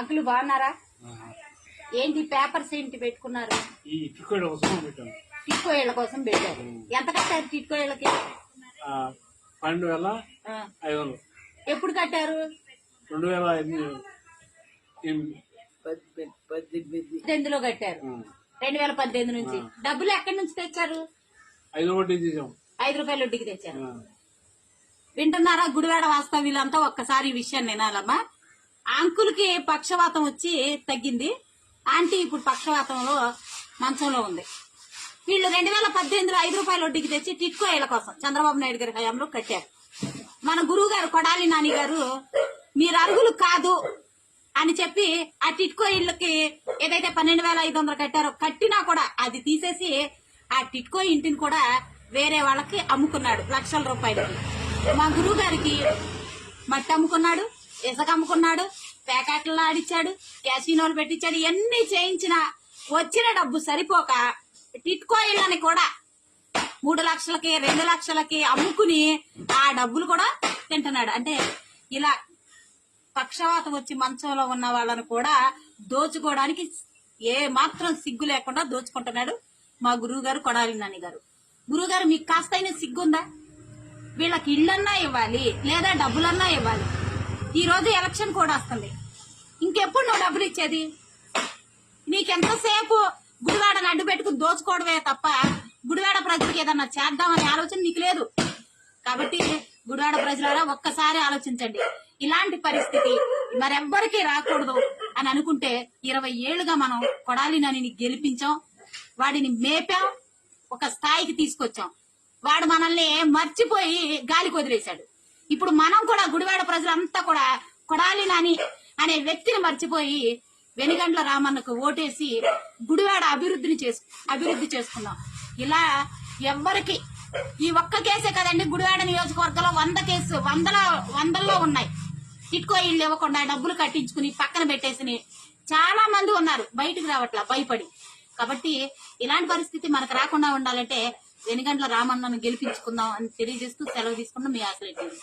Uncle బాగున్నారా? ఏంటి papers ఏంటి పెట్టుకున్నారు? ఈ టికెట్ కోసం పెట్టాను. టిట్కో ఇళ్ల కోసం పెట్టారు. ఎంత కట్టారు టిట్కో ఇళ్ళకి? 12,500. ఎప్పుడు కట్టారు? 2018లో కట్టారు. 2018 నుంచి. డబ్బులు ఎక్కడి నుంచి తెచ్చారు? 5 వడ్డీకి తీసాం. 5 రూపాయల వడ్డీకి తెచ్చారు. వింటున్నారా గుడివాడ వాస్తవ్యులంతా? ఒక్కసారి ఈ విషయాన్ని వినాలమ్మా. అంకుల్ కి పక్షవాతం వచ్చి తగ్గింది. ఆంటీ ఇప్పుడు పక్షవాతంలో మంచంలో ఉంది. వీళ్ళు 2018లో 5 రూపాయల వడ్డీకి తెచ్చి టిట్కో ఇళ్ల కోసం చంద్రబాబు నాయుడు గారి హయాంలో కట్టారు. మన గురువు గారు కొడాలి నాని గారు మీరు అర్హులు కాదు అని చెప్పి ఆ టిట్కో ఇళ్ళకి ఏదైతే 12,500 కట్టారో కట్టినా కూడా అది తీసేసి ఆ టిట్కో ఇంటిని కూడా వేరే వాళ్ళకి అమ్ముకున్నాడు లక్షల రూపాయలకి. మా గురువు గారికి మట్టి అమ్ముకున్నాడు, ఇసుక అమ్ముకున్నాడు, ప్యాకెట్లు ఆడిచ్చాడు, క్యాసినోలు పెట్టించాడు. ఎన్ని చేయించినా వచ్చిన డబ్బు సరిపోక టిట్కో ఇళ్ళని కూడా 3 లక్షలకి 2 లక్షలకి అమ్ముకుని ఆ డబ్బులు కూడా తింటున్నాడు. అంటే ఇలా పక్షవాతం వచ్చి మంచంలో ఉన్న వాళ్ళను కూడా దోచుకోవడానికి ఏ మాత్రం సిగ్గు లేకుండా దోచుకుంటున్నాడు మా గురువు గారు కొడాలి నాని గారు. గురువు గారు మీకు కాస్తైనా సిగ్గుందా? వీళ్ళకి ఇళ్ళన్నా ఇవ్వాలి లేదా డబ్బులన్నా ఇవ్వాలి. ఈ రోజు ఎలక్షన్ కూడా వస్తుంది. ఇంకెప్పుడు నువ్వు డబ్బులు ఇచ్చేది? నీకెంతసేపు గుడివాడని అడ్డు పెట్టుకుని దోచుకోవడమే తప్ప గుడివాడ ప్రజలకు ఏదన్నా చేద్దామనే ఆలోచన నీకు లేదు. కాబట్టి గుడివాడ ప్రజలారా ఒక్కసారి ఆలోచించండి. ఇలాంటి పరిస్థితి మరెవ్వరికీ రాకూడదు అని అనుకుంటే 20 ఏళ్లుగా మనం కొడాలి నానిని గెలిపించాం, వాడిని మేపాం, ఒక స్థాయికి తీసుకొచ్చాం. వాడు మనల్ని మర్చిపోయి గాలికి వదిలేశాడు. ఇప్పుడు మనం కూడా గుడివాడ ప్రజలంతా కూడా కొడాలి నాని అనే వ్యక్తిని మర్చిపోయి వెనుగండ్ల రామన్నకు ఓటేసి గుడివాడ అభివృద్ధి చేసుకున్నాం. ఇలా ఎవ్వరికి ఈ ఒక్క కేసే కదండి, గుడివాడ నియోజకవర్గంలో 100 వందల్లో ఉన్నాయి. టిట్కో ఇళ్ళు ఇవ్వకుండా డబ్బులు కట్టించుకుని పక్కన పెట్టేసి చాలా మంది ఉన్నారు, బయటకు రావట్లా భయపడి. కాబట్టి ఇలాంటి పరిస్థితి మనకు రాకుండా ఉండాలంటే వెనుగండ్ల రామన్నను గెలిపించుకుందాం అని తెలియజేస్తూ సెలవు తీసుకున్నాం. మీ ఆశ్రయించండి.